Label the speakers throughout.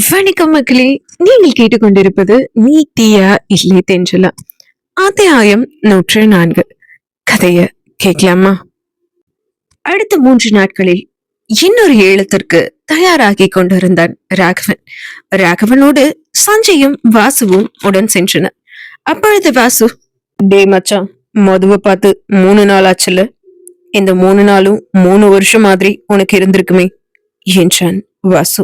Speaker 1: வணக்கம் மக்களே, நீங்கள் கேட்டுக்கொண்டிருப்பது நீ தீயா இல்லை தென்றலா. அத்தியாயம் 104. கதைய கேட்கலாமா? அடுத்த 3 நாட்களில் இன்னொரு ஏலத்திற்கு தயாராகி கொண்டிருந்தான் ராகவன். ராகவனோடு சஞ்சயும் வாசுவும் உடன் சென்றனர். அப்பொழுது வாசு, டே மச்சான், மதுவை பார்த்து 3 நாள் ஆச்சுல, இந்த 3 நாளும் 3 வருஷம் மாதிரி உனக்கு இருந்திருக்குமே என்றான் வாசு.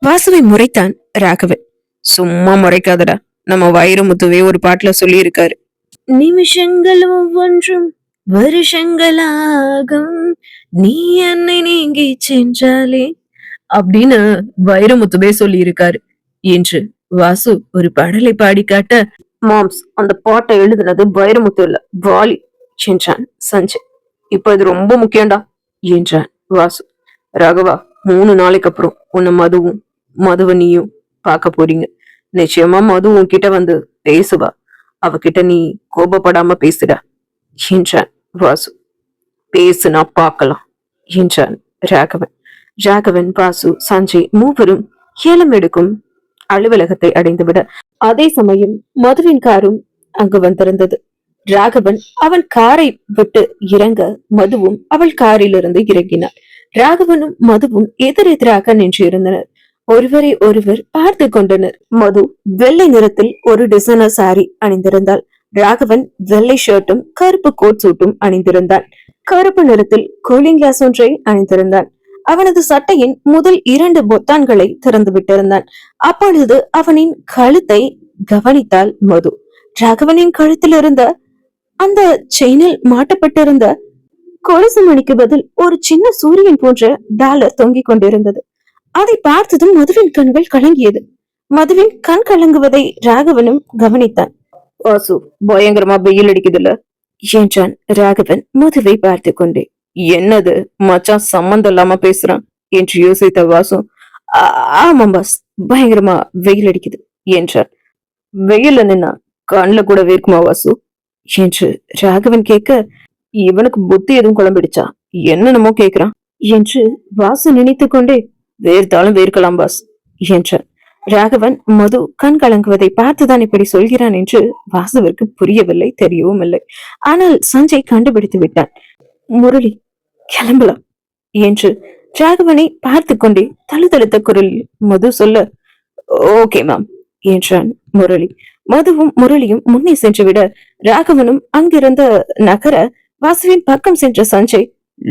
Speaker 1: வாசுவை முறைத்தான் ராகவன். சும்மா முறைக்காதடா, நம்ம வைரமுத்துவே ஒரு பாட்டுல சொல்லி இருக்காரு, நிமிஷங்கள் ஒவ்வொன்றும் வருஷங்களாகும், நீ என்னை நீங்கி சென்றாலே அப்படின்னு வைரமுத்துவே சொல்லி இருக்காரு என்று வாசு ஒரு பாடலை பாடி காட்ட, மாம்ஸ், அந்த பாட்டை எழுதுனது வைரமுத்து இல்ல, வாலி என்றான் சஞ்சய். இப்ப இது ரொம்ப முக்கியம்டா என்றான் வாசு. ராகவா, 3 நாளைக்கு அப்புறம் உன்னை மதுவை நீயும் பார்க்க போறீங்க. நிச்சயமா மது உன்கிட்ட வந்து பேசுவா. அவகிட்ட நீ கோபப்படாம பேசுடா என்றான் வாசு. பேசுனா பார்க்கலாம் என்றான் ராகவன். ராகவன், வாசு, சஞ்சய் மூவரும் ஏலம் எடுக்கும் அலுவலகத்தை அடைந்துவிட, அதே சமயம் மதுவின் காரும் அங்கு வந்திருந்தது. ராகவன் அவன் காரை விட்டு இறங்க மதுவும் அவள் காரிலிருந்து இறங்கினார். ராகவனும் மதுவும் எதிரெதிராக நின்று இருந்தனர். ஒருவரை ஒருவர் பார்த்து கொண்டனர். மது வெள்ளை நிறத்தில் ஒரு டிசைனர் சாரி அணிந்திருந்தாள். ராகவன் வெள்ளை ஷர்ட்டும் கருப்பு கோட் சூட்டும் அணிந்திருந்தான். கருப்பு நிறத்தில் கூலிங் கிளாஸ் ஒன்றை அணிந்திருந்தான். அவனது சட்டையின் முதல் 2 பொத்தான்களை திறந்து விட்டிருந்தான். அப்பொழுது அவனின் கழுத்தை கவனித்தாள் மது. ராகவனின் கழுத்தில் இருந்த அந்த செயினில் மாட்டப்பட்டிருந்த கொலுசு மணிக்கு பதில் ஒரு சின்ன சூரியன் போன்ற டாலர் தொங்கிக் கொண்டிருந்தது. அதை பார்த்ததும் மதுவின் கண்கள் கலங்கியது. மதுவின் கண் கலங்குவதை ராகவனும் கவனித்தான். வாசு, பயங்கரமா வெயில் அடிக்குதுல்ல என்றான் ராகவன் மதுவை பார்த்து கொண்டே. என்னது மச்சான் சம்மந்தம் இல்லாம பேசுறான் என்று யோசித்த வாசு, ஆமாம் பாஸ், பயங்கரமா வெயில் அடிக்குது என்றான். வெயில்ல நின்னா கண்ணுல கூட வேர்க்குமா வாசு என்று ராகவன் கேட்க, இவனுக்கு புத்தி எதுவும் குழம்பிடுச்சா, என்னென்னமோ கேக்குறான் என்று வாசு நினைத்து கொண்டே, வேர்த்தாலும் வேர்க்கலாம் பாஸ் என்றான். ராகவன் மது கண் கலங்குவதை பார்த்துதான் இப்படி சொல்கிறான் என்று வாசுவிற்கு புரியவில்லை, தெரியவும் இல்லை. ஆனால் சஞ்சய் கண்டுபிடித்து விட்டான். முரளி, கிளம்பலாம் என்று ராகவனை பார்த்து கொண்டே தழுதழுத்த குரலில் மது சொல்ல, ஓகே மேம் என்றான் முரளி. மதுவும் முரளியும் முன்னே சென்று விட, ராகவனும் அங்கிருந்த நகர வாசுவின் பக்கம் சென்ற சஞ்சய்,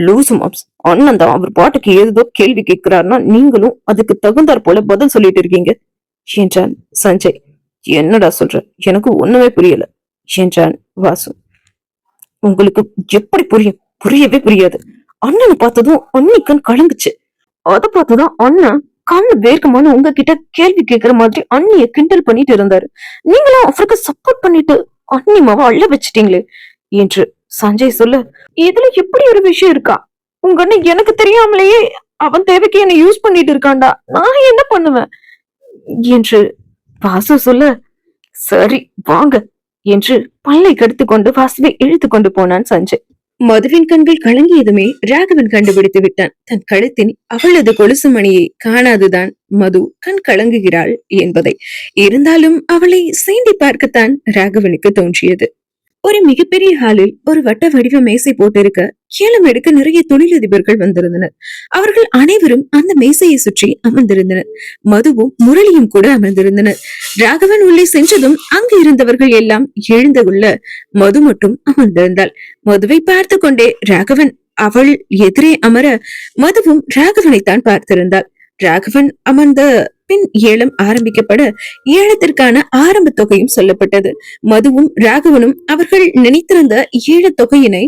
Speaker 1: லூசு மாம்ஸ், அண்ணன் தான் அவர் பாட்டுக்கு ஏதோ கேள்வி கேட்கிறார்னா நீங்களும் அதுக்கு தகுந்தாற் போல பதில் சொல்லிட்டு இருக்கீங்க என்றான் சஞ்சய். என்னடா சொல்ற, எனக்கு ஒண்ணுமே புரியல என்றான் வாசு. உங்களுக்கு எப்படி புரியும்? புரியவே புரியாது. அண்ணனை பார்த்ததும் அன்னிக்கண் கலங்குச்சு. அதை பார்த்துதான் அண்ணன் கண்ணு வேர்க்கமான உங்ககிட்ட கேள்வி கேட்கிற மாதிரி அண்ணிய கிண்டல் பண்ணிட்டு இருந்தாரு. நீங்களும் அவருக்கு சப்போர்ட் பண்ணிட்டு அண்ணி மாவ அள்ள வச்சுட்டீங்களே என்று சஞ்சய் சொல்ல, இதுல எப்படி ஒரு விஷயம் இருக்கா? உங்க அண்ணன் எனக்கு தெரியாமலேயே அவன் தேவைக்கு என்ன யூஸ் பண்ணிட்டு இருக்கான்டா, நான் என்ன பண்ணுவேன் என்று வாசு சொல்ல, சரி வாங்க என்று பல்லை கடித்து கொண்டு வாசுவை இழுத்து கொண்டு போனான் சஞ்சய். மதுவின் கண்கள் கலங்கியதுமே ராகவன் கண்டுபிடித்து விட்டான். தன் கழுத்தின் அவளது கொலுசு மணியை காணாதுதான் மது கண் கலங்குகிறாள் என்பதை. இருந்தாலும் அவளை சீண்டி பார்க்கத்தான் ராகவனுக்கு தோன்றியது. ஒரு மிகப்பெரிய ஹாலில் ஒரு வட்ட வடிவ மேசை போட்டிருக்க ஏலம் எடுக்க நிறைய தொழிலதிபர்கள் வந்திருந்தனர். அவர்கள் அனைவரும் அந்த மேசையை சுற்றி அமர்ந்திருந்தனர். மதுவும் முரளியும் கூட அமர்ந்திருந்தனர். ராகவன் உள்ளே சென்றதும் அங்கு இருந்தவர்கள் எல்லாம் எழுந்து கொள்ள மது மட்டும் அமர்ந்திருந்தாள். மதுவை பார்த்து கொண்டே ராகவன் அவள் எதிரே அமர மதுவும் ராகவனைத்தான் பார்த்திருந்தாள். ராகவன் அமர்ந்த பின் ஏலம் ஆரம்பிக்கப்பட ஏலத்திற்கான ஆரம்ப தொகையும் சொல்லப்பட்டது. மதுவும் ராகவனும் அவர்கள் நினைத்திருந்த ஏல தொகையினை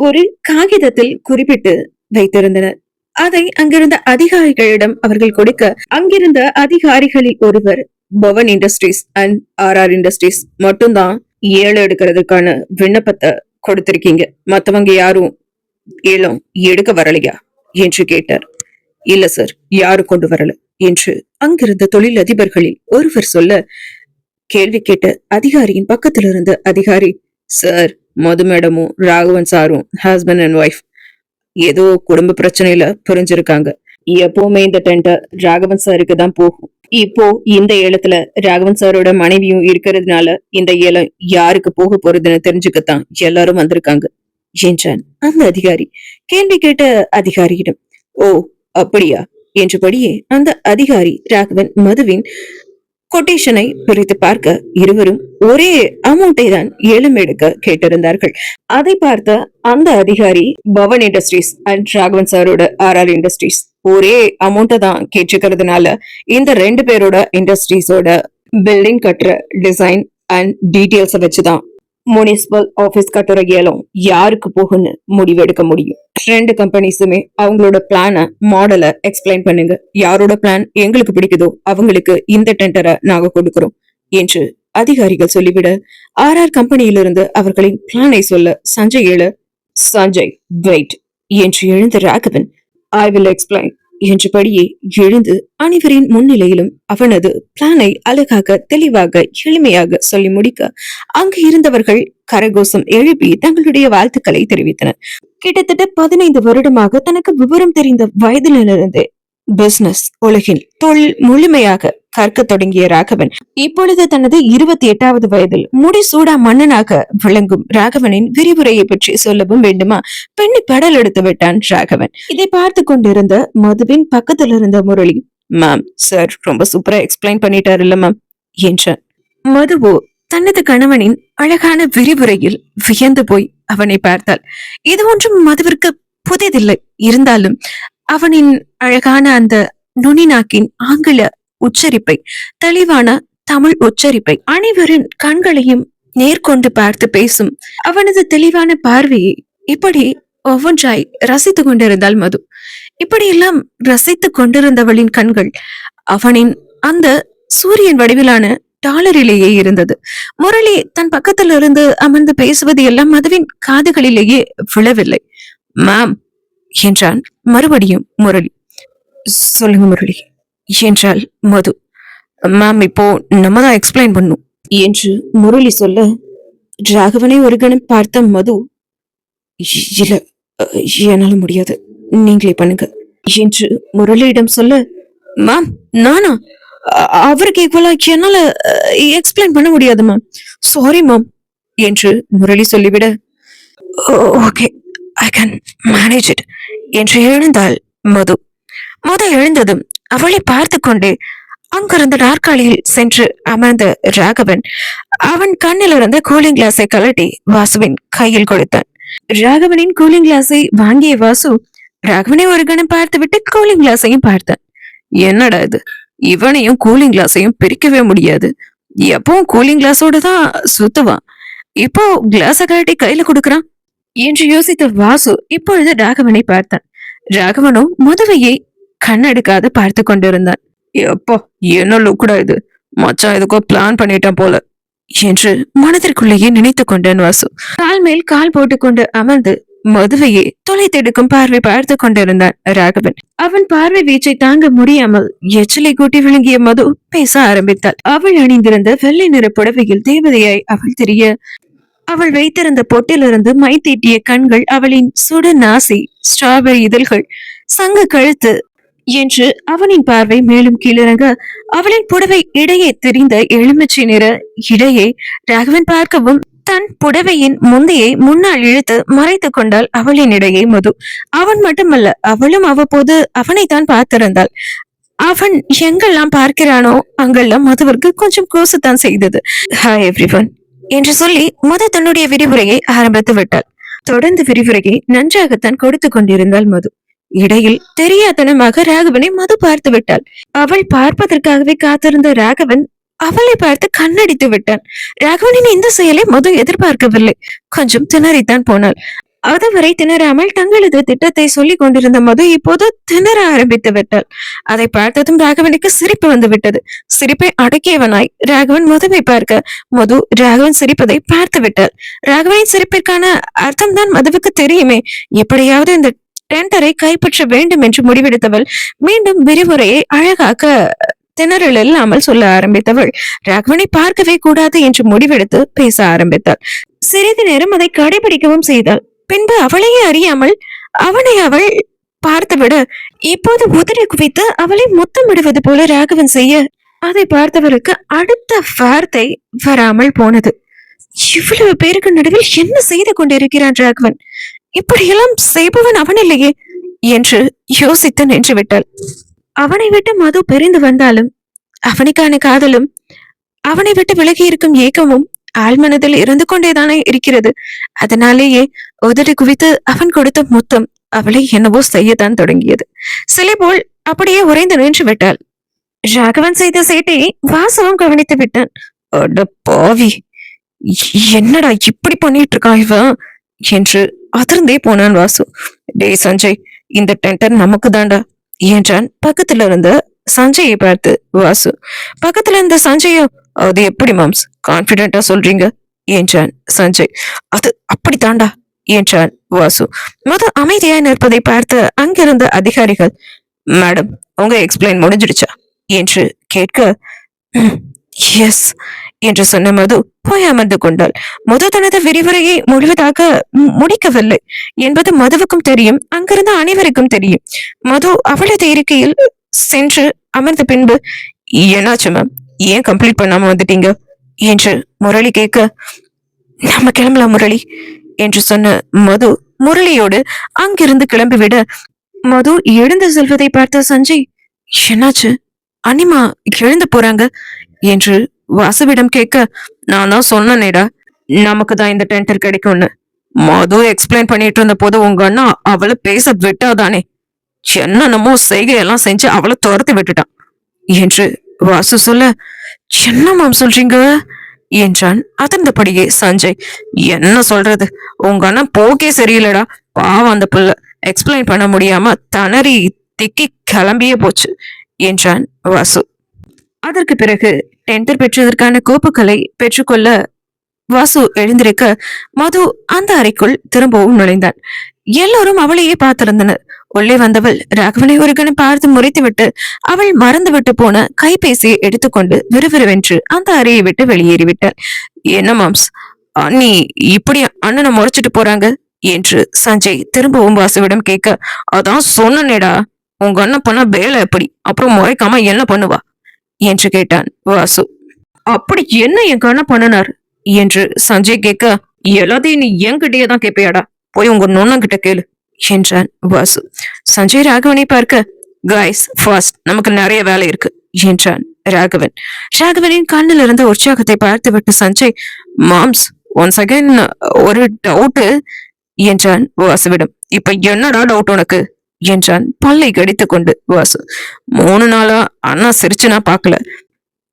Speaker 1: ஒரு காகிதத்தில் குறிப்பிட்டு வைத்திருந்தனர். அதை அங்கிருந்த அதிகாரிகளிடம் அவர்கள் கொடுக்க, அங்கிருந்த அதிகாரிகளில் ஒருவர், Pawan industries and RR industries மட்டும்தான் ஏலம் எடுக்கிறதுக்கான விண்ணப்பத்தை கொடுத்திருக்கீங்க, மத்தவங்க யாரும் ஏலம் எடுக்க வரலையா என்று கேட்டார். இல்ல சார், யாரும் கொண்டு வரல என்று அங்கிருந்த தொழில் அதிபர்களில் ஒருவர் சொல்ல, கேள்வி கேட்ட அதிகாரியின் பக்கத்தில் இருந்த அதிகாரி, சார், மது மேடமும் ராகவன் சாரும் ஹஸ்பண்ட் அண்ட் ஒய்ஃப் ஏதோ குடும்ப பிரச்சனையில புரிஞ்சிருக்காங்க. எப்பவுமே இந்த டெண்டர் ராகவன் சாருக்கு தான் போகும். இப்போ இந்த ஏலத்துல ராகவன் சாரோட மனைவியும் இருக்கிறதுனால இந்த ஏலம் யாருக்கு போக போறதுன்னு தெரிஞ்சுக்கத்தான் எல்லாரும் வந்திருக்காங்க என்றான் அந்த அதிகாரி. கேள்வி கேட்ட அதிகாரியிடம், ஓ அப்படியா என்றபடியே அந்த அதிகாரி ராகவன் மதுவின் கொட்டேஷனை பிரித்து பார்க்க இருவரும் ஒரே அமௌண்டை தான் ஏலம் எடுக்க கேட்டிருந்தார்கள். அதை பார்த்த அந்த அதிகாரி பவன் இண்டஸ்ட்ரீஸ் அண்ட் ராகவன் சாரோட RR இண்டஸ்ட்ரீஸ் ஒரே அமௌண்ட்டை தான் கேட்டுக்கிறதுனால இந்த 2 பேரோட இண்டஸ்ட்ரீஸோட பில்டிங் கட்டுற டிசைன் அண்ட் டீடைல்ஸை வச்சுதான் முனிசிபல் ஆபீஸ் கட்டுற ஏலம் யாருக்கு போகுன்னு முடிவெடுக்க முடியும். 2 கம்பெனிஸுமே அவங்களோட பிளான மாடலை எக்ஸ்பிளைன் பண்ணுங்க. யாரோட பிளான் எங்களுக்கு பிடிக்குதோ அவங்களுக்கு இந்த டெண்டரை நாங்க கொடுக்கிறோம் என்று அதிகாரிகள் சொல்லிவிட RR கம்பெனியிலிருந்து அவர்களின் பிளானை சொல்ல சஞ்சய் வெயிட் என்று எழுந்த ராகவன், ஐ வில் எக்ஸ்பிளைன் என்றபடியே எழுந்து அனைவரின் முன்னிலையிலும் அவனது பிளானை அழகாக தெளிவாக எளிமையாக சொல்லி முடிக்க அங்கு இருந்தவர்கள் கரகோஷம் எழுப்பி தங்களுடைய வாழ்த்துக்களை தெரிவித்தனர். கிட்டத்தட்ட 15 வருடமாக தனக்கு விவரம் தெரிந்த வயதிலிருந்து பிசினஸ் உலகில் தொழில் முழுமையாக கற்க தொடங்கிய ராகவன் இப்பொழுது தனது 28வது வயதில் முடிசூடா மன்னனாக விளங்கும் ராகவனின் விரிவுரையை பற்றி சொல்லவும் வேண்டுமா? பெண்ணி படல் எடுத்து விட்டான் ராகவன். இதை பார்த்து கொண்டிருந்த மதுவின் பக்கத்தில் இருந்த முரளி, மேம் சார் ரொம்ப சூப்பரா எக்ஸ்பிளைன் பண்ணிட்டாரு இல்ல மேம் என்றான். மதுவோ தனது கணவனின் அழகான விரிவுரையில் வியந்து போய் அவனை பார்த்தாள். இது ஒன்றும் மதுவிற்கு புதிதில்லை. இருந்தாலும் அவனின் அழகான அந்த நுனிநாக்கின் ஆங்கில உச்சரிப்பை, தெளிவான தமிழ் உச்சரிப்பை, அனைவரின் கண்களையும் நேர்கொண்டு பார்த்து பேசும் அவனது தெளிவான பார்வையை இப்படி ஒவ்வொன்றாய் ரசித்துக் கொண்டிருந்தாள் மது. இப்படியெல்லாம் ரசித்துக் கொண்டிருந்தவளின் கண்கள் அவனின் அந்த சூரியன் வடிவிலான டாலரிலேயே இருந்தது. முரளி தன் பக்கத்தில் இருந்து அமர்ந்து பேசுவது எல்லாம் மதுவின் காதுகளிலேயே விழவில்லை. மேம் என்றான் மறுபடியும் முரளி. சொல்லுங்க முரளி என்றாள் மது. மேம் இப்போ நம்ம தான் எக்ஸ்பிளைன் பண்ணும் என்று முரளி சொல்ல ராகவனை ஒரு கணம் பார்த்த மது, இல்ல என்னால முடியாது, நீங்களே பண்ணுங்க என்று முரளியிடம் சொல்ல, மேம் நானா? அவருக்கு ஈக்குவலா என்னால எக்ஸ்பிளைன் பண்ண முடியாது மேம், சாரி மேம் என்று முரளி சொல்லிவிட, okay I can manage it என்று எழுந்தாள் மது. எழுந்ததும் அவளை பார்த்து கொண்டே அங்கிருந்த நாற்காலியில் சென்று அமர்ந்த ராகவன் அவன் கண்ணில் இருந்த கூலிங் கிளாஸை கலட்டி வாசுவின் கையில் கொடுத்தான். ராகவனின் கூலிங் கிளாஸை வாங்கிய வாசு ராகவனை ஒரு கணம் பார்த்து விட்டு கூலிங் கிளாஸையும் பார்த்தான். என்னடா இது, இவனையும் கூலிங் கிளாஸையும் பிரிக்கவே முடியாது, எப்பவும் கூலிங் கிளாஸோட தான் சுத்துவான், இப்போ கிளாஸ கலட்டி கையில கொடுக்கறான் என்று யோசித்த வாசு இப்பொழுது ராகவனை பார்த்தான். ராகவனோ மதுவையை கண்ணெடுக்காத பார்த்து கொண்டிருந்தான். எப்போ என்ன லுக்குடா இது, மச்சான் எதுக்கோ பிளான் பண்ணிட்டான் போல என்று மனதிற்குள்ளேயே நினைத்து கொண்டான் வாசு. கால் மேல் கால் போட்டுக்கொண்டு அமர்ந்து மதுவையே தொலைத்தெடுக்கும் பார்வை பார்த்து கொண்டிருந்தான் ராகவன். அவன் பார்வை வீச்சை தாங்க முடியாமல் எச்சிலை கூட்டி விழுங்கிய மது பேச ஆரம்பித்தாள். அவள் அணிந்திருந்த வெள்ளை நிற புடவையில் தேவதையாய் அவள் தெரிய, அவள் வைத்திருந்த பொட்டிலிருந்து மை தீட்டிய கண்கள், அவளின் சுடு நாசி, ஸ்ட்ராபெரி இதழ்கள், சங்கு கழுத்து என்று அவனின் பார்வை மேலும் கீழிறங்க அவளின் புடவை இடையே தெரிந்த எலுமிச்சை நிற இடையை ராகவன் பார்க்கவும் தன் புடவையின் முந்தையை முன்னால் இழுத்து மறைத்துக் கொண்டாள் அவளின் இடையே மது. அவன் மட்டுமல்ல, அவளும் அவ்வப்போது அவனைத்தான் பார்த்திருந்தாள். அவன் எங்கெல்லாம் பார்க்கிறானோ அங்கெல்லாம் மதுவிற்கு கொஞ்சம் கோசத்தான் செய்தது. ஹாய் எவ்ரிவன் என்று சொல்லி மது தன்னுடைய விரிவுரையை ஆரம்பித்து விட்டாள். தொடர்ந்து விரிவுரையை நன்றாகத்தான் கொடுத்து கொண்டிருந்தாள் மது. இடையில் தெரியாதனமாக ராகவனை மது பார்த்து விட்டாள். அவள் பார்ப்பதற்காகவே காத்திருந்த ராகவன் அவளை பார்த்து கண்ணடித்து விட்டான். ராகவனின் இந்த செயலை மது எதிர்பார்க்கவில்லை. கொஞ்சம் திணறித்தான் போனாள். அதுவரை திணறாமல் தங்களது திட்டத்தை சொல்லிக் கொண்டிருந்த மது இப்போது திணற ஆரம்பித்து விட்டாள். அதை பார்த்ததும் ராகவனுக்கு சிரிப்பு வந்து விட்டது. சிரிப்பை அடக்கியவனாய் ராகவன் மதுவை பார்க்க மது ராகவன் சிரிப்பதை பார்த்து விட்டாள். ராகவனின் சிரிப்பிற்கான அர்த்தம் தான் மதுவுக்கு தெரியுமே. எப்படியாவது இந்த டெண்டரை கைப்பற்ற வேண்டும் என்று முடிவெடுத்தவள் மீண்டும் விரிவுரையை அழகாக திணறல் இல்லாமல் சொல்ல ஆரம்பித்தவள் ராகவனை பார்க்கவே கூடாது என்று முடிவெடுத்து பேச ஆரம்பித்தாள். சிறிது நேரம் அதை கடைபிடிக்கவும் செய்தாள். பின்பு அவளையே அறியாமல் அவனை அவள் பார்த்துவிட இப்போது உதறி குவித்து அவளை முத்தமிடுவது போல ராகவன் செய்ய அதை பார்த்தவருக்கு அடுத்த வார்த்தை வராமல் போனது. இவ்வளவு பேருக்கு நடுவில் என்ன செய்து கொண்டிருக்கிறான் ராகவன்? இப்படியெல்லாம் செய்பவன் அவன் இல்லையே என்று யோசித்து நின்று விட்டாள். அவனை விட்டு மது பிரிந்து வந்தாலும் அவனுக்கான காதலும் அவனை விட்டு விலகி இருக்கும் ஏக்கமும் ஆழ்மனதில் இருந்து கொண்டேதானே இருக்கிறது. அதனாலேயே உதறி குவித்து அவன் கொடுத்த முத்தம் அவளை என்னவோ செய்யத்தான் தொடங்கியது. சிலை போல் அப்படியே உறைந்து நின்று விட்டாள். ராகவன் செய்த சேட்டையை வாசவம் கவனித்து விட்டான். அட பாவி, என்னடா இப்படி பண்ணிட்டு இருக்கான் இவன் என்று அதிர்ந்தே போனான் வாசு. டே சஞ்சய், இந்த டெண்டர் நமக்கு தாண்டா என்றான் பக்கத்துல இருந்த சஞ்சயை பார்த்து வாசு. பக்கத்துல இருந்த சஞ்சயோ, அது எப்படி மாம்ஸ் கான்பிடென்டா சொல்றீங்க என்றான் சஞ்சய். அது அப்படி தாண்டா என்றான் வாசு. மது அமைதியாய் நிற்பதை பார்த்து அங்கிருந்த அதிகாரிகள், மேடம் உங்க எக்ஸ்பிளைன் முடிஞ்சிடுச்சா என்று கேட்க, எஸ் என்று சொன்ன மது போய் அமர்ந்து கொண்டாள். மது தனது விரிவுரையை முழுவதாக முடிக்கவில்லை என்பது மதுவுக்கும் தெரியும், அங்கிருந்த அனைவருக்கும் தெரியும். மது அவளது இருக்கையில் சென்று அமர்ந்த பின்பு, என்னாச்சு மேம், ஏன் கம்ப்ளீட் பண்ணாம வந்துட்டீங்க என்று முரளி கேட்க, நம்ம கிளம்பலாம் முரளி என்று சொன்ன மது முரளியோடு அங்கிருந்து கிளம்பிவிட, மது எழுந்து செல்வதை பார்த்த சஞ்சய், என்னாச்சு அனிமா எழுந்து போறாங்க என்று வாசுவிடம் கேட்க, நான் தான் சொன்னேடா நமக்கு தான் இந்த டெண்டர் கிடைக்கும்னு. மது எக்ஸ்பிளைன் பண்ணிட்டு இருந்த போது உங்க அண்ணா அவளை பேச விட்டாதானே, என்னென்னமோ செய்கையெல்லாம் செஞ்சு அவளை துரத்தி விட்டுட்டான் என்று வாசு சொல்ல, என்ன மாம் சொல்றீங்க என்றான் அதிர்ந்தபடியே சஞ்சய். என்ன சொல்றது, உங்க அண்ணன் போக்கே சரியில்லடா, பாவம் அந்த பிள்ளை எக்ஸ்பிளைன் பண்ண முடியாம தணறி திக்கி கிளம்பியே போச்சு என்றான் வாசு. அதற்கு பிறகு டெண்டர் பெற்றதற்கான கோப்புகளை பெற்றுக்கொள்ள வாசு எழுந்திருக்க மது அந்த அறைக்குள் திரும்பவும் நுழைந்தான். எல்லோரும் அவளையே பார்த்திருந்தனர். உள்ளே வந்தவள் ராகவனை ஒரு கணம் பார்த்து முறைத்துவிட்டு அவள் மறந்துவிட்டு போன கைபேசியை எடுத்துக்கொண்டு விறுவிறுவென்று அந்த அறையை விட்டு வெளியேறிவிட்டாள். என்ன மாம்ஸ், அண்ணி இப்படி அண்ணனை முறைச்சிட்டு போறாங்க என்று சஞ்சய் திரும்பவும் வாசுவிடம் கேட்க, அதான் சொன்னேடா உங்க அண்ணன் பண்ண வேலை எப்படி, அப்புறம் முறைக்காம என்ன பண்ணுவா என்று கேட்டான் வாசு. அப்படி என்ன என் அண்ணன் பண்ணினார் என்று சஞ்சய் கேட்க, எல்லாத்தையும் நீ என்கிட்டயே தான் கேட்பியாடா, போய் உங்க நொண்ணங்கிட்ட கேளு என்றான் வாசு. சஞ்சய் ராகவனை பார்க்க, காய்ஸ் ஃபாஸ்ட், நமக்கு நிறைய வேலை இருக்கு என்றான் ராகவன். ராகவனின் கண்ணில் இருந்த உற்சாகத்தை பார்த்து விட்டு சஞ்சய், மாம்ஸ் ஒன்ஸ் அகைன் ஒரு டவுட் என்றான் வாசுவிடம். இப்ப என்னடா டவுட் உனக்கு என்றான் பல்லை கடித்து கொண்டு வாசு. 3 நாளா அண்ணா சிரிச்சு நான் பாக்கல,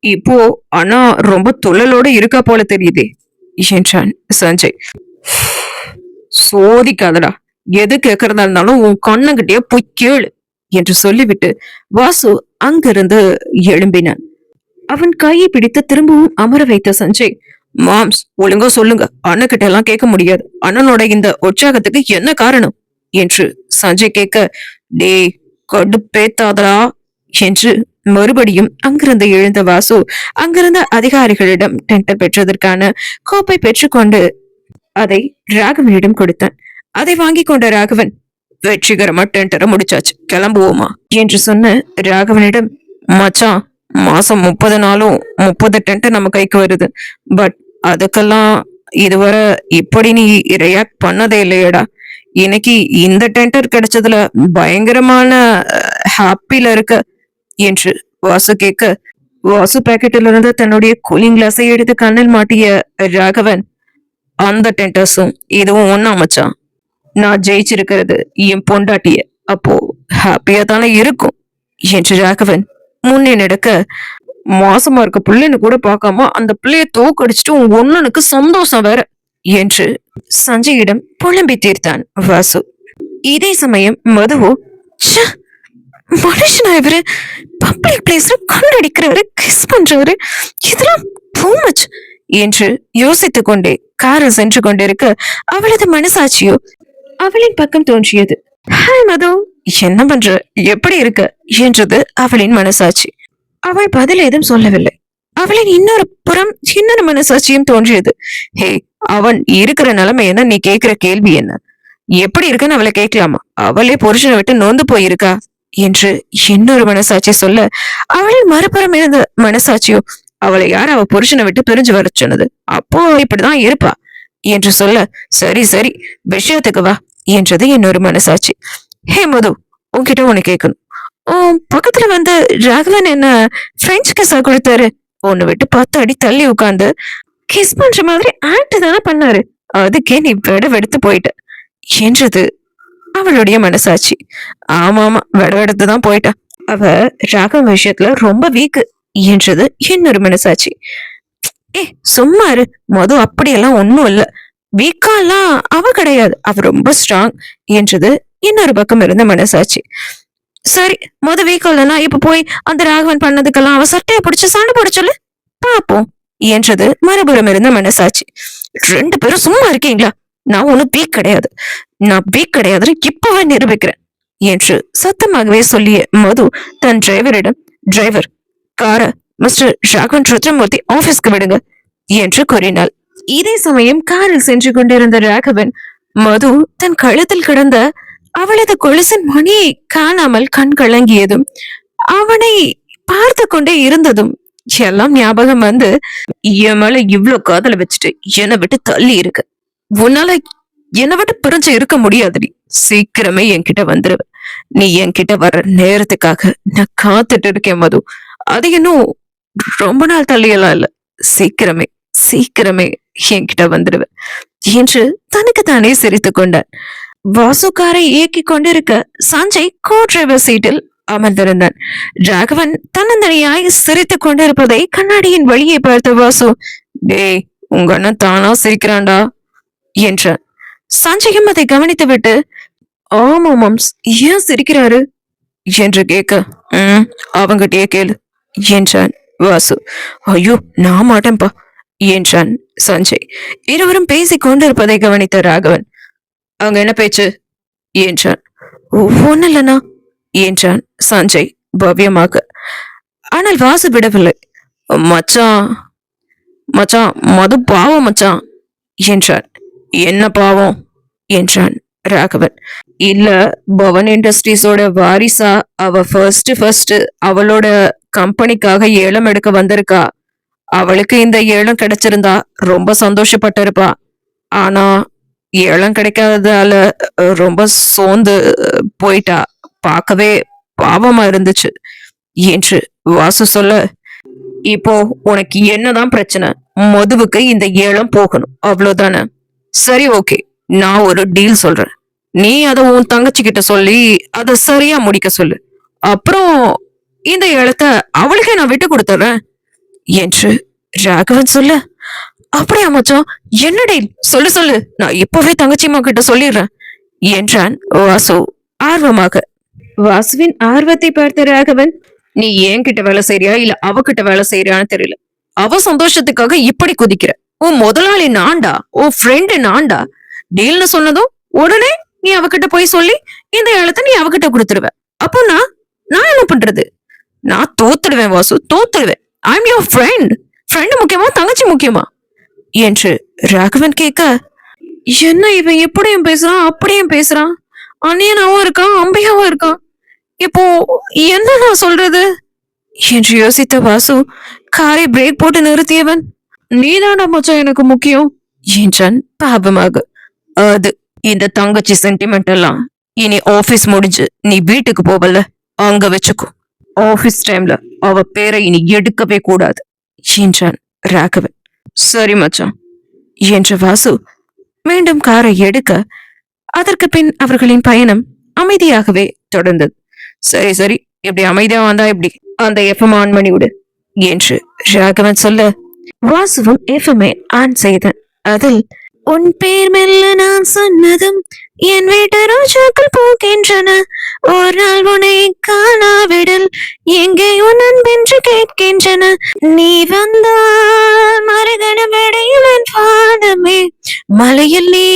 Speaker 1: இப்போ அண்ணா ரொம்ப துள்ளலோட இருக்கா போல தெரியுதே என்றான் சஞ்சய். சோதிக்காதடா, எது கேட்கறதா இருந்தாலும் உன் கண்ணங்கிட்டே போய் கேளு என்று சொல்லிவிட்டு வாசு அங்கிருந்து எழும்பினான். அவன் கையை பிடித்து திரும்பவும் அமர வைத்த சஞ்சய், மாம்ஸ் ஒழுங்கா சொல்லுங்க, அண்ணகிட்ட எல்லாம் கேட்க முடியாது, அண்ணனோட இந்த உற்சாகத்துக்கு என்ன காரணம் என்று சஞ்சய் கேட்க, டே கடுப்பேத்தாதடா என்று மறுபடியும் அங்கிருந்து எழுந்த வாசு அங்கிருந்த அதிகாரிகளிடம் டெண்டர் பெற்றதற்கான கோப்பை பெற்றுக்கொண்டு அதை ராகவனிடம் கொடுத்தான். அதை வாங்கி கொண்ட ராகவன், வெற்றிகரமா டெண்டரை முடிச்சாச்சு, கிளம்புவோமா என்று சொன்ன ராகவனிடம், மச்சான் மாசம் 30 நாளும் 30 டெண்டர் நம்ம கைக்கு வருது, பட் அதுக்கெல்லாம் இதுவரை இப்படி நீ ரியாக்ட் பண்ணதே இல்லையடா, இன்னைக்கு இந்த டெண்டர் கிடைச்சதுல பயங்கரமான ஹாப்பில இருக்க என்று வாசு கேட்க, வாசு பாக்கெட்டில் இருந்து தன்னுடைய கூலிங் கிளாஸை எடுத்து கண்ணில் மாட்டிய ராகவன், அந்த டெண்டர்ஸும் இதுவும் ஒண்ணா மச்சான், நான் ஜெயிச்சிருக்கிறது என் பொண்டாட்டிய, அப்போ ஹாப்பியா தானே இருக்கும் என்று ராகவன் முன்னே நடக்க, மாசமா இருக்க பிள்ளைன்னு கூட பார்க்காம அந்த பிள்ளைய தோக்கடிச்சிட்டு உங்க ஒண்ணனுக்கு சந்தோஷம் வேற என்று சஞ்சயிடம் புலம்பி தீர்த்தான் வாசு. இதே சமயம் மதுவோ, மனுஷனா இவரு பப்ளிக் பிளேஸ்ல கண்ணடிக்கிறாரு, கிஸ் பண்றாரு, இதெல்லாம் டூ மச் என்று யோசித்துக் கொண்டே காரில் சென்று கொண்டிருக்க அவளது மனசாட்சியோ அவளின் பக்கம் தோன்றியது. ஹாய் மது, என்ன பண்ற, எப்படி இருக்க என்றது அவளின் மனசாட்சி. அவள் பதில் ஏதும் சொல்லவில்லை. அவளின் இன்னொரு புறம் இன்னொரு மனசாட்சியும் தோன்றியது. ஹே, அவன் இருக்கிற நிலைமை என்ன, நீ கேட்கிற கேள்வி என்ன எப்படி இருக்குன்னு அவளை கேட்கலாமா? அவளே புருஷனை விட்டு நொந்து போயிருக்கா என்று இன்னொரு மனசாட்சி சொல்ல, அவளின் மறுபுறம் இருந்த மனசாட்சியோ, அவளை யார் அவ புருஷனை விட்டு பிரிஞ்சு வர சொன்னது? அப்போ இப்படிதான் இருப்பா என்று சொல்ல, சரி சரி விஷயத்துக்கு வா என்றது இன்னொரு மனசாட்சி. ஹே மது, உன்கிட்ட ஒண்ணு கேட்கணும். பக்கத்துல வந்து ராகவன் என்ன பிரெஞ்சு கிஸ்ஸா கொடுத்தாரு. உன்னை விட்டு 10 அடி தள்ளி உட்கார்ந்து கிஸ் பண்ற மாதிரி ஆக்ட் தானே பண்ணாரு. அதுக்கே நீ வெடுத்து போயிட்ட என்றது அவளுடைய மனசாட்சி. ஆமா ஆமா, வெடுத்து தான் போயிட்டா. அவ ராகவன் விஷயத்துல ரொம்ப வீக்கு என்றது இன்னொரு மனசாட்சி. ஏ சும்மா இரு மது, அப்படியெல்லாம் ஒண்ணும் இல்ல. வீக்காலாம் அவ கிடையாது, அவ ரொம்ப ஸ்ட்ராங் என்றது இன்னொரு பக்கம் இருந்த மனசாட்சி. சரி மொத வீக்கல்லனா இப்ப போய் அந்த ராகவன் பண்ணதுக்கெல்லாம் அவ சட்டையை பிடிச்சு சண்டை போட சொல்லு பாப்போம் என்றது மறுபுறம் இருந்த மனசாட்சி. 2 பேரும் சும்மா இருக்கீங்களா? நான் ஒண்ணு வீக் கிடையாது, நான் வீக் கிடையாதுன்னு இப்பவே நிரூபிக்கிறேன் என்று சத்தமாகவே சொல்லிய மது தன் டிரைவரிடம், டிரைவர் கார மிஸ்டர் ராகவன் ருத்ரமூர்த்தி ஆபீஸ்க்கு விடுங்க என்று கூறினாள். இதே சமயம் காரில் சென்று கொண்டிருந்த ராகவன் மது தன் கழுத்தில் கிடந்த அவளது கொலுசின் மணியை காணாமல் கண் கலங்கியதும் அவனை பார்த்து கொண்டே இருந்ததும் எல்லாம் ஞாபகம் வந்து, என் மேல இவ்வளவு காதல வச்சுட்டு என்னை விட்டு தள்ளி இருக்கு. உன்னால என்னை விட்டு பிரிஞ்சு இருக்க முடியாதுடி. சீக்கிரமே என்கிட்ட வந்துருவ. நீ என்கிட்ட வர்ற நேரத்துக்காக நான் காத்துட்டு இருக்கேன் மது. அது இன்னும் ரொம்ப நாள் தள்ளியெல்லாம் இல்ல. சீக்கிரமே சீக்கிரமே என்கிட்ட வந்துடுவ என்று தனக்கு தானே சிரித்து கொண்டான். வாசு காரை இயக்கி கொண்டிருக்க சஞ்சய் கோ டிரைவர் சீட்டில் அமர்ந்திருந்தான். ராகவன் தன்னந்தனியாய் சிரித்துக் கொண்டிருப்பதை கண்ணாடியின் வழியை பார்த்த வாசு, டேய் உங்க அண்ணன் தானா சிரிக்கிறான்டா என்றான். சஞ்சயும் அதை கவனித்து விட்டு, ஆமா மாம்ஸ், ஏன் சிரிக்கிறாரு என்று கேட்க, அவங்கிட்டயே கேளு என்றான் வாசு. ஐயோ நான் மாட்டேன்பா என்றான் சஞ்சய். இருவரும் பேசிக் கொண்டிருப்பதை கவனித்த ராகவன், அங்க என்ன பேச்சு என்றான். ஒண்ணு இல்லனா என்றான் சஞ்சய் பவ்யமாக. ஆனால் வாசு விடவில்லை. மச்சான் மச்சான் மது பாவம் மச்சான் என்றான். என்ன பாவம் என்றான் ராகவன். இல்ல, பவன் இண்டஸ்ட்ரீஸோட வாரிசா அவ ஃபர்ஸ்ட் அவளோட கம்பெனிக்காக ஏலம் எடுக்க வந்திருக்கா. அவளுக்கு இந்த ஏலம் கிடைச்சிருந்தா ரொம்ப சந்தோஷப்பட்டிருப்பா. ஆனா ஏலம் கிடைக்காததால ரொம்ப சோர்ந்து போயிட்டா. பார்க்கவே பாவமா இருந்துச்சு என்று வாசு சொல்ல, இப்போ உனக்கு என்னதான் பிரச்சனை? மதுவுக்கு இந்த ஏலம் போகணும் அவ்வளவுதானே? சரி ஓகே, நான் ஒரு டீல் சொல்றேன். நீ அத உன் தங்கச்சி கிட்ட சொல்லி அத சரியா முடிக்க சொல்லு. அப்புறம் இந்த ஏலத்தை அவளுக்கே நான் விட்டு கொடுத்துறேன் என்று ராகவன் சொல்ல, அப்படியா மச்சான், என்ன டீல் சொல்லு சொல்லு, நான் இப்பவே தங்கச்சிமா கிட்ட சொல்லிடுறேன் என்றான் வாசு ஆர்வமாக. வாசுவின் ஆர்வத்தை பார்த்த ராகவன், நீ என்கிட்ட வேலை செய்யறியா இல்ல அவகிட்ட வேலை செய்யறியான்னு தெரியல. அவ சந்தோஷத்துக்காக இப்படி குதிக்கிற. உன் முதலாளி நான்டா, உன் ஃப்ரெண்டு நான்டா. டீல்னு சொன்னதும் உடனே நீ அவகிட்ட போய் சொல்லி இந்த ஏலத்தை நீ அவகிட்ட கொடுத்துருவ. அப்போ நான் என்ன பண்றது? நான் தோத்துடுவேன் வாசு, தோத்துடுவேன். I am your friend. Friend முக்கியமா தங்கச்சி முக்கியமா என்று ராகவன் கேட்க, என்ன இவன் எப்படியும் பேசுறான் அப்படியும் பேசுறான், அந்நியனாவும் இருக்கான் அம்பையாவும் இருக்கான், இப்போ என்ன நான் சொல்றது என்று யோசித்த வாசு காரை பிரேக் போட்டு நிறுத்தியவன், நீதாண்டா மச்சான் எனக்கு முக்கியம் என்றான் பாபமாக. அது இந்த தங்கச்சி சென்டிமெண்ட் எல்லாம் இனி ஆபீஸ் முடிஞ்சு நீ வீட்டுக்கு போவல அங்க வச்சுக்கோ. ஆபீஸ் டைம்ல அவ பேரை இனி எடுக்கவே கூடாது என்றான் ராகவன். சரி மச்சான் என்ற வாசு மீண்டும் காரை எடுக்க, அதற்கு பின் அவர்களின் பயணம் அமைதியாகவே தொடர்ந்தது. சரி சரி, இப்படி அமைதியா வந்தா எப்படி, அந்த எஃப்எம் ஆன் பண்ணி விடு என்று ராகவன் சொல்ல, வாசுவும் எஃப்எம்ஐ ஆன் செய்தான். அதில் உன் பேர் மெல்ல நான் சொன்னதும் என் வீட்டு ரோஜாக்கள் போகின்றன, ஒரு நாள் உன்னை காணாவிடல் எங்கே உன் அன்பென்று கேட்கின்றன, நீ வந்தால் மறுகண விடையில் என் பாதமே, மலையில் நீ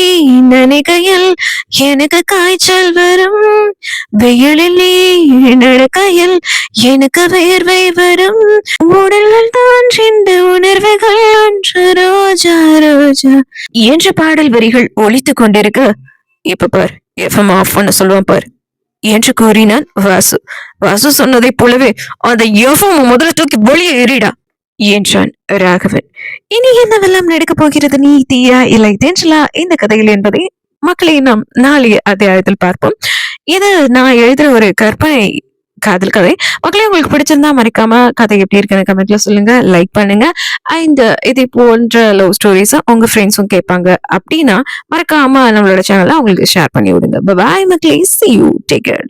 Speaker 1: நினைக்கையில் எனக்கு காய்ச்சல் வரும், வெயிலில் நீ நடக்கையில் எனக்கு வேர்வை வரும், உடல்கள் தான் 2 உணர்வுகள் ஒன்று ரோஜா ரோஜா என்ற பாடல் வரிகள் ஒலித்துக் கொண்டிருக்க, இப்ப பார், எஃப்எம் ஆஃப் பண்ண சொல்லுவான் பார் என்று கூறினான் வாசு. வாசு சொன்னதைப் போலவே அந்த எஃப்எம் முதல்ல தூக்கி வெளியே எறிடா என்றான் ராகவன். இனி என்னவெல்லாம் நடக்கப் போகிறது, நீதியா இல்லை தென்றலா இந்த கதையில் என்பதை மக்களை நாம் நாளைய அத்தியாயத்தில் பார்ப்போம். இது நான் எழுதுற ஒரு கற்பனை காதல் கதை. மக்களே, உங்களுக்கு பிடிச்சிருந்தா மறக்காம கதை எப்படி இருக்குன்னு கமெண்ட்ல சொல்லுங்க, லைக் பண்ணுங்க. அண்ட் இதே போன்ற லவ் ஸ்டோரிஸ் உங்க ஃப்ரெண்ட்ஸும் கேட்பாங்க அப்படின்னா மறக்காம நம்மளோட சேனலை அவங்களுக்கு ஷேர் பண்ணி விடுங்க. பாய் மக்களே, see you, take care.